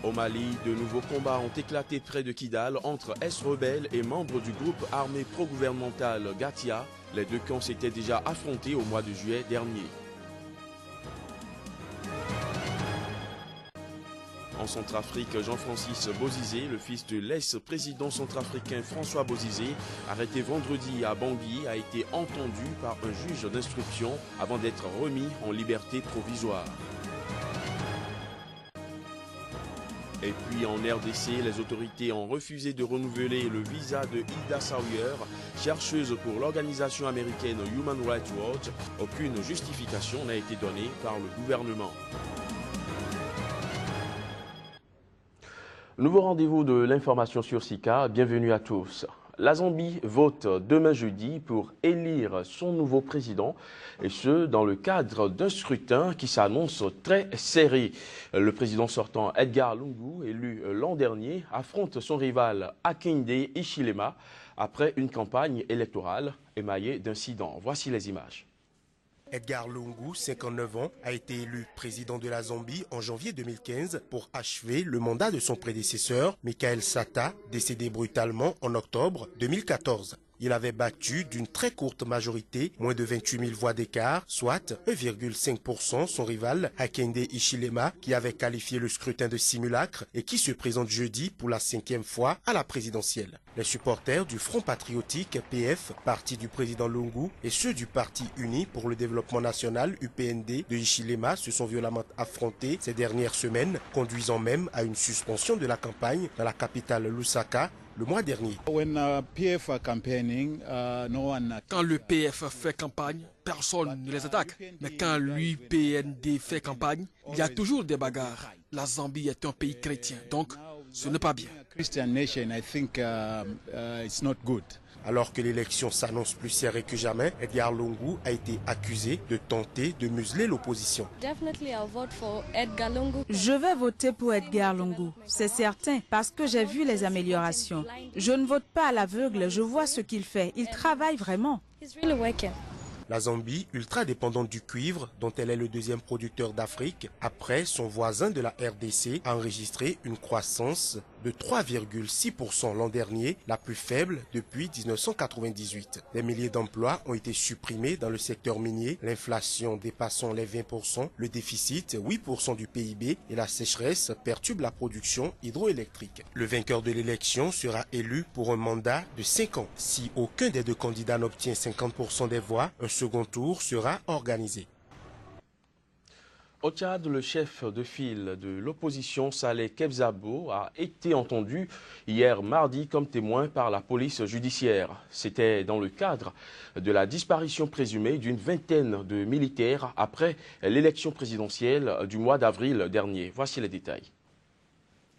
Au Mali, de nouveaux combats ont éclaté près de Kidal entre ex-rebelles et membres du groupe armé pro-gouvernemental Gatia. Les deux camps s'étaient déjà affrontés au mois de juillet dernier. En Centrafrique, Jean-Francis Bozizé, le fils de l'ex-président centrafricain François Bozizé, arrêté vendredi à Bangui, a été entendu par un juge d'instruction avant d'être remis en liberté provisoire. Et puis en RDC, les autorités ont refusé de renouveler le visa de Ida Sawyer, chercheuse pour l'organisation américaine Human Rights Watch. Aucune justification n'a été donnée par le gouvernement. Nouveau rendez-vous de l'information sur Sika, bienvenue à tous. La Zambie vote demain jeudi pour élire son nouveau président, et ce, dans le cadre d'un scrutin qui s'annonce très serré. Le président sortant Edgar Lungu, élu l'an dernier, affronte son rival Hakainde Hichilema après une campagne électorale émaillée d'incidents. Voici les images. Edgar Lungu, 59 ans, a été élu président de la Zambie en janvier 2015 pour achever le mandat de son prédécesseur, Michael Sata, décédé brutalement en octobre 2014. Il avait battu d'une très courte majorité, moins de 28 000 voix d'écart, soit 1,5% son rival Hakainde Hichilema, qui avait qualifié le scrutin de simulacre et qui se présente jeudi pour la 5e fois à la présidentielle. Les supporters du Front patriotique PF, parti du président Lungu, et ceux du Parti uni pour le développement national UPND de Hichilema se sont violemment affrontés ces dernières semaines, conduisant même à une suspension de la campagne dans la capitale Lusaka le mois dernier. Quand le PF fait campagne, personne ne les attaque. Mais quand l'UPND fait campagne, il y a toujours des bagarres. La Zambie est un pays chrétien, donc ce n'est pas bien. Alors que l'élection s'annonce plus serrée que jamais, Edgar Lungu a été accusé de tenter de museler l'opposition. Je vais voter pour Edgar Lungu, c'est certain, parce que j'ai vu les améliorations. Je ne vote pas à l'aveugle, je vois ce qu'il fait. Il travaille vraiment. La Zambie, ultra dépendante du cuivre, dont elle est le deuxième producteur d'Afrique, après son voisin de la RDC, a enregistré une croissance de 3,6% l'an dernier, la plus faible depuis 1998. Des milliers d'emplois ont été supprimés dans le secteur minier, l'inflation dépassant les 20%, le déficit 8% du PIB et la sécheresse perturbent la production hydroélectrique. Le vainqueur de l'élection sera élu pour un mandat de 5 ans. Si aucun des deux candidats n'obtient 50% des voix, un second tour sera organisé. Au Tchad, le chef de file de l'opposition, Saleh Kebzabo, a été entendu hier mardi comme témoin par la police judiciaire. C'était dans le cadre de la disparition présumée d'une vingtaine de militaires après l'élection présidentielle du mois d'avril dernier. Voici les détails.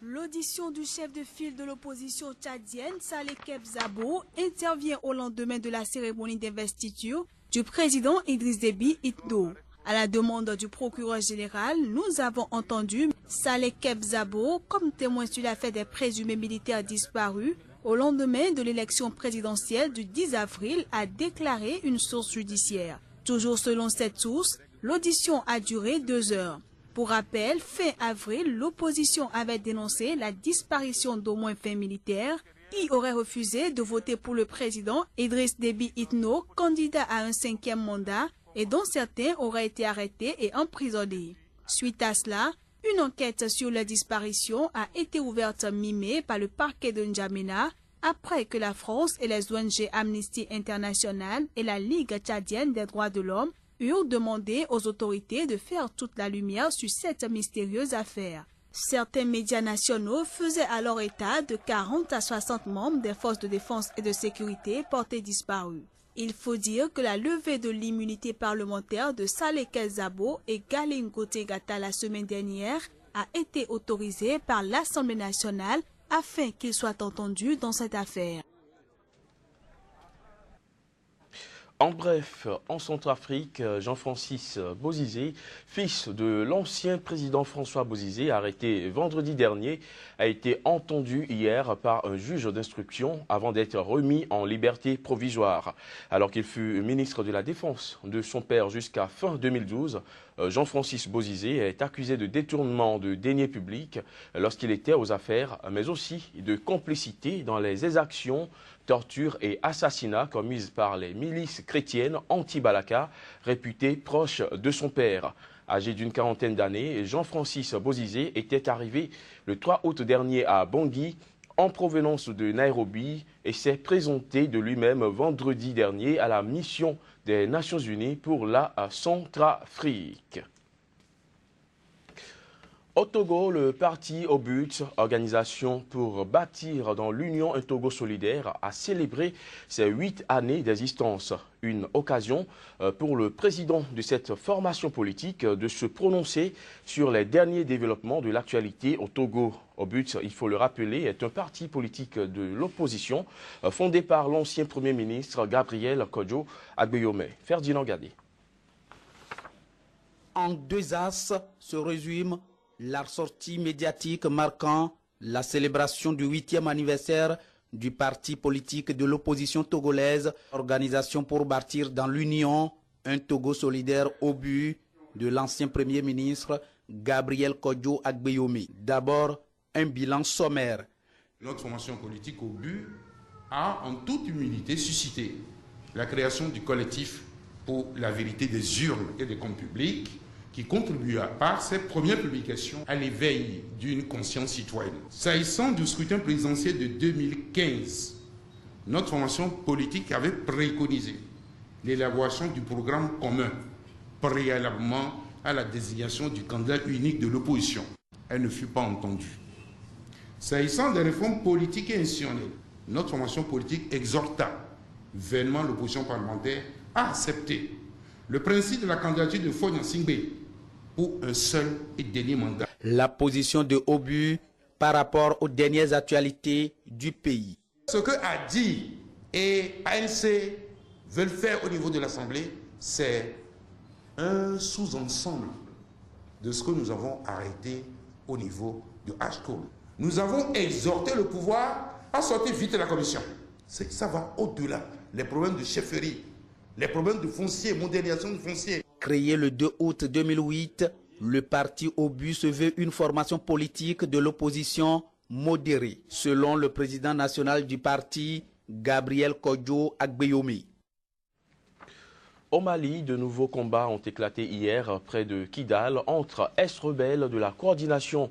L'audition du chef de file de l'opposition tchadienne, Saleh Kebzabo, intervient au lendemain de la cérémonie d'investiture du président Idriss Déby Itno. À la demande du procureur général, nous avons entendu Saleh Kebzabo comme témoin sur l'affaire des présumés militaires disparus au lendemain de l'élection présidentielle du 10 avril, a déclaré une source judiciaire. Toujours selon cette source, l'audition a duré 2 heures. Pour rappel, fin avril, l'opposition avait dénoncé la disparition d'au moins 20 militaires qui auraient refusé de voter pour le président Idriss Déby Itno, candidat à un 5e mandat, et dont certains auraient été arrêtés et emprisonnés. Suite à cela, une enquête sur la disparition a été ouverte mi-mai par le parquet de N'Djamena après que la France et les ONG Amnesty International et la Ligue tchadienne des droits de l'homme eurent demandé aux autorités de faire toute la lumière sur cette mystérieuse affaire. Certains médias nationaux faisaient alors état de 40 à 60 membres des forces de défense et de sécurité portés disparus. Il faut dire que la levée de l'immunité parlementaire de Saleh Kebzabo et Galing Gotegata la semaine dernière a été autorisée par l'Assemblée nationale afin qu'ils soient entendus dans cette affaire. En bref, en Centrafrique, Jean-Francis Bozizé, fils de l'ancien président François Bozizé, arrêté vendredi dernier, a été entendu hier par un juge d'instruction avant d'être remis en liberté provisoire. Alors qu'il fut ministre de la Défense de son père jusqu'à fin 2012, Jean-Francis Bozizé est accusé de détournement de deniers publics lorsqu'il était aux affaires, mais aussi de complicité dans les exactions, tortures et assassinats commises par les milices chrétiennes anti-Balaka, réputées proches de son père. Âgé d'une quarantaine d'années, Jean-Francis Bozizé était arrivé le 3 août dernier à Bangui, en provenance de Nairobi, et s'est présenté de lui-même vendredi dernier à la mission des Nations Unies pour la Centrafrique. Au Togo, le parti Obut, organisation pour bâtir dans l'Union un Togo solidaire, a célébré ses 8 années d'existence. Une occasion pour le président de cette formation politique de se prononcer sur les derniers développements de l'actualité au Togo. Obut, il faut le rappeler, est un parti politique de l'opposition fondé par l'ancien Premier ministre Gabriel Kodjo Agbeyome. Ferdinand Gadé. En 2 as se résume la sortie médiatique marquant la célébration du 8e anniversaire du parti politique de l'opposition togolaise, organisation pour bâtir dans l'Union un Togo solidaire au but de l'ancien Premier ministre Gabriel Kodjo Agbeyome. D'abord, un bilan sommaire. Notre formation politique au but a en toute humilité suscité la création du collectif pour la vérité des urnes et des comptes publics, qui contribua par ses premières publications à l'éveil d'une conscience citoyenne. S'agissant du scrutin présidentiel de 2015, notre formation politique avait préconisé l'élaboration du programme commun préalablement à la désignation du candidat unique de l'opposition. Elle ne fut pas entendue. S'agissant des réformes politiques et institutionnelles, notre formation politique exhorta vainement l'opposition parlementaire à accepter le principe de la candidature de Fogna Singbe pour un seul et dernier mandat. La position de Obut par rapport aux dernières actualités du pays. Ce que ADI et ANC veulent faire au niveau de l'Assemblée, c'est un sous-ensemble de ce que nous avons arrêté au niveau de HCOL. Nous avons exhorté le pouvoir à sortir vite de la commission. Ça va au-delà. Les problèmes de chefferie, les problèmes de foncier, modernisation du foncier. Créé le 2 août 2008, le parti Obut se veut une formation politique de l'opposition modérée, selon le président national du parti, Gabriel Kodjo Agbeyome. Au Mali, de nouveaux combats ont éclaté hier près de Kidal entre ex-rebelles de la coordination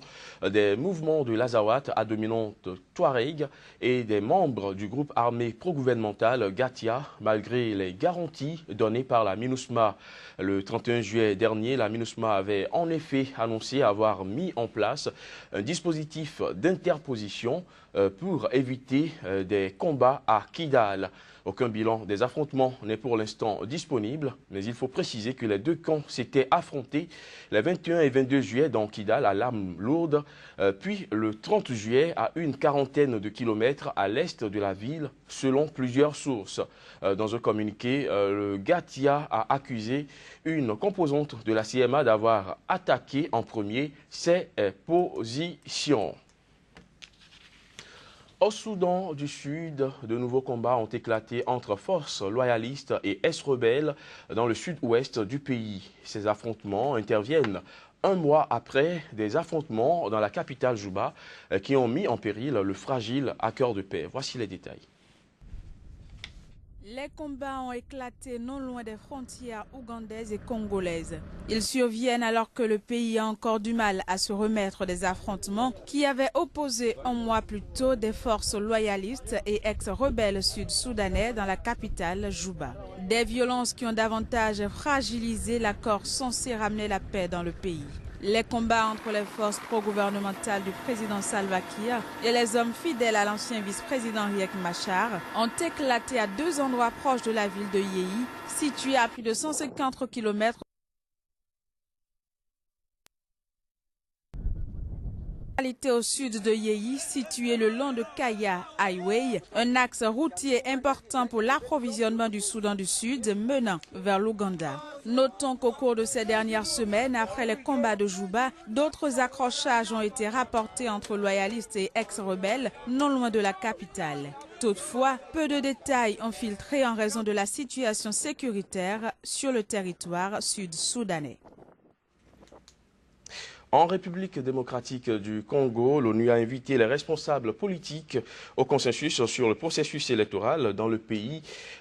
des mouvements de l'Azawad à dominante Touareg et des membres du groupe armé pro-gouvernemental Gatia, malgré les garanties données par la MINUSMA. Le 31 juillet dernier, la MINUSMA avait en effet annoncé avoir mis en place un dispositif d'interposition pour éviter des combats à Kidal. Aucun bilan des affrontements n'est pour l'instant disponible, mais il faut préciser que les deux camps s'étaient affrontés les 21 et 22 juillet dans Kidal à l'arme lourde, puis le 30 juillet à une quarantaine de kilomètres à l'est de la ville, selon plusieurs sources. Dans un communiqué, le Gatia a accusé une composante de la CMA d'avoir attaqué en premier ses positions. Au Soudan du Sud, de nouveaux combats ont éclaté entre forces loyalistes et ex-rebelles dans le sud-ouest du pays. Ces affrontements interviennent un mois après des affrontements dans la capitale Juba qui ont mis en péril le fragile accord de paix. Voici les détails. Les combats ont éclaté non loin des frontières ougandaises et congolaises. Ils surviennent alors que le pays a encore du mal à se remettre des affrontements qui avaient opposé un mois plus tôt des forces loyalistes et ex-rebelles sud-soudanais dans la capitale Juba. Des violences qui ont davantage fragilisé l'accord censé ramener la paix dans le pays. Les combats entre les forces pro-gouvernementales du président Salva Kiir et les hommes fidèles à l'ancien vice-président Riek Machar ont éclaté à deux endroits proches de la ville de Yei, située à plus de 150 km Au sud de Yeyi, situé le long de Kaya Highway, un axe routier important pour l'approvisionnement du Soudan du Sud menant vers l'Ouganda. Notons qu'au cours de ces dernières semaines, après les combats de Juba, d'autres accrochages ont été rapportés entre loyalistes et ex-rebelles non loin de la capitale. Toutefois, peu de détails ont filtré en raison de la situation sécuritaire sur le territoire sud-soudanais. En République démocratique du Congo, l'ONU a invité les responsables politiques au consensus sur le processus électoral dans le pays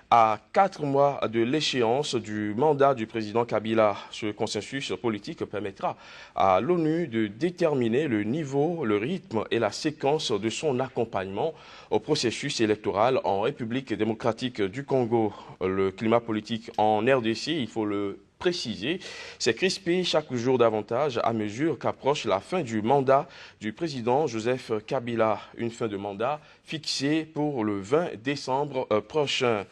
à 4 mois de l'échéance du mandat du président Kabila. Ce consensus politique permettra à l'ONU de déterminer le niveau, le rythme et la séquence de son accompagnement au processus électoral en République démocratique du Congo. Le climat politique en RDC, il faut le précisé, s'est crispé chaque jour davantage à mesure qu'approche la fin du mandat du président Joseph Kabila. Une fin de mandat fixée pour le 20 décembre prochain.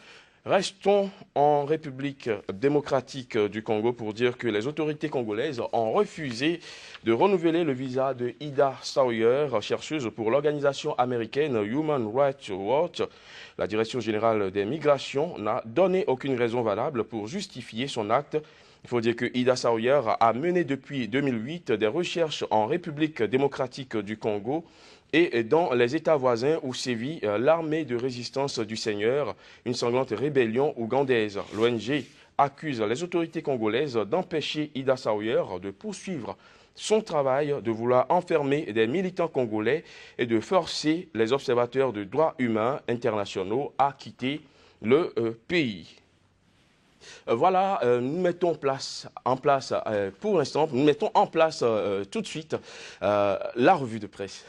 Restons en République démocratique du Congo pour dire que les autorités congolaises ont refusé de renouveler le visa de Ida Sawyer, chercheuse pour l'organisation américaine Human Rights Watch. La Direction générale des migrations n'a donné aucune raison valable pour justifier son acte. Il faut dire que Ida Sawyer a mené depuis 2008 des recherches en République démocratique du Congo et dans les États voisins où sévit l'armée de résistance du Seigneur, une sanglante rébellion ougandaise. L'ONG accuse les autorités congolaises d'empêcher Ida Sawyer de poursuivre son travail, de vouloir enfermer des militants congolais et de forcer les observateurs de droits humains internationaux à quitter le pays. Voilà, nous mettons en place pour l'instant, nous mettons en place tout de suite la revue de presse.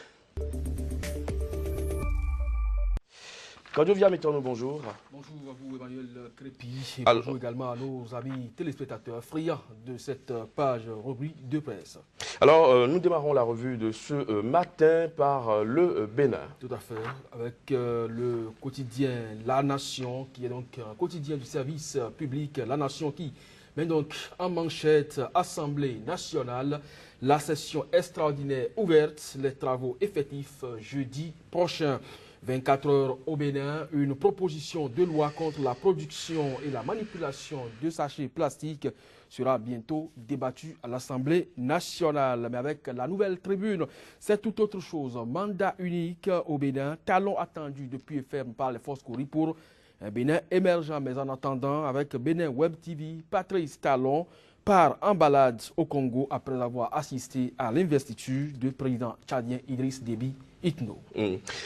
Kadiovia Métorno, bonjour. Bonjour à vous Emmanuel Crépi et bonjour également à nos amis téléspectateurs friands de cette page revue de presse. Alors, nous démarrons la revue de ce matin par le Bénin. Tout à fait, avec le quotidien La Nation, qui est donc un quotidien du service public La Nation, qui met donc en manchette Assemblée nationale, la session extraordinaire ouverte, les travaux effectifs jeudi prochain. 24 heures au Bénin, une proposition de loi contre la production et la manipulation de sachets plastiques sera bientôt débattue à l'Assemblée nationale. Mais avec la nouvelle tribune, c'est tout autre chose. Mandat unique au Bénin, talon attendu depuis ferme par les forces courues pour un Bénin émergent. Mais en attendant, avec Bénin Web TV, Patrice Talon part en balade au Congo après avoir assisté à l'investiture du président tchadien Idriss Déby Itno.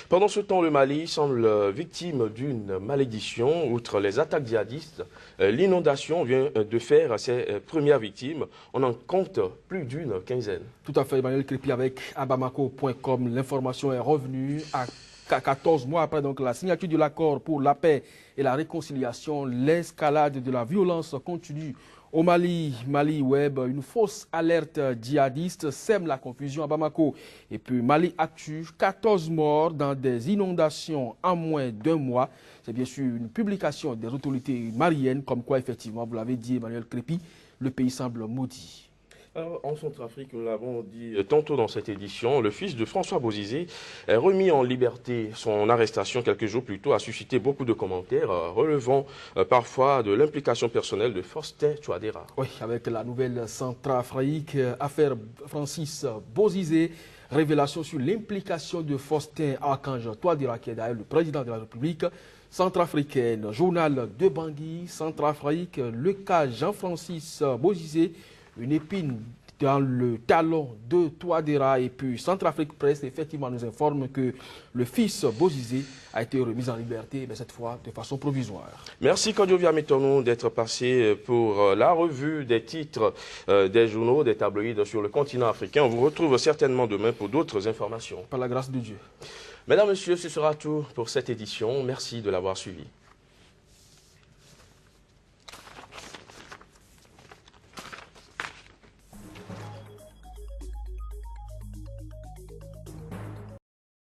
Pendant ce temps, le Mali semble victime d'une malédiction. Outre les attaques djihadistes, l'inondation vient de faire ses premières victimes. On en compte plus d'une quinzaine. Tout à fait, Emmanuel Crépi avec abamako.com. L'information est revenue à 14 mois après donc, la signature de l'accord pour la paix et la réconciliation. L'escalade de la violence continue. Au Mali, Mali Web, une fausse alerte djihadiste sème la confusion à Bamako. Et puis Mali Actu, 14 morts dans des inondations en moins d'un mois. C'est bien sûr une publication des autorités maliennes, comme quoi effectivement, vous l'avez dit Emmanuel Crépi, le pays semble maudit. Alors, en Centrafrique, nous l'avons dit tantôt dans cette édition, le fils de François Bozizé est remis en liberté. Son arrestation quelques jours plus tôt a suscité beaucoup de commentaires relevant parfois de l'implication personnelle de Faustin Touadéra. Oui, avec la nouvelle Centrafrique, affaire Francis Bozizé, révélation sur l'implication de Faustin Archange Touadéra, qui est d'ailleurs le président de la République centrafricaine. Journal de Bangui, Centrafrique, le cas Jean-Francis Bozizé, une épine dans le talon de Touadéra. Et puis Centrafrique Presse effectivement nous informe que le fils Bozizé a été remis en liberté, mais cette fois de façon provisoire. Merci Kadiovia Métorno d'être passé pour la revue des titres des journaux, des tabloïds sur le continent africain. On vous retrouve certainement demain pour d'autres informations. Par la grâce de Dieu. Mesdames, Messieurs, ce sera tout pour cette édition. Merci de l'avoir suivi.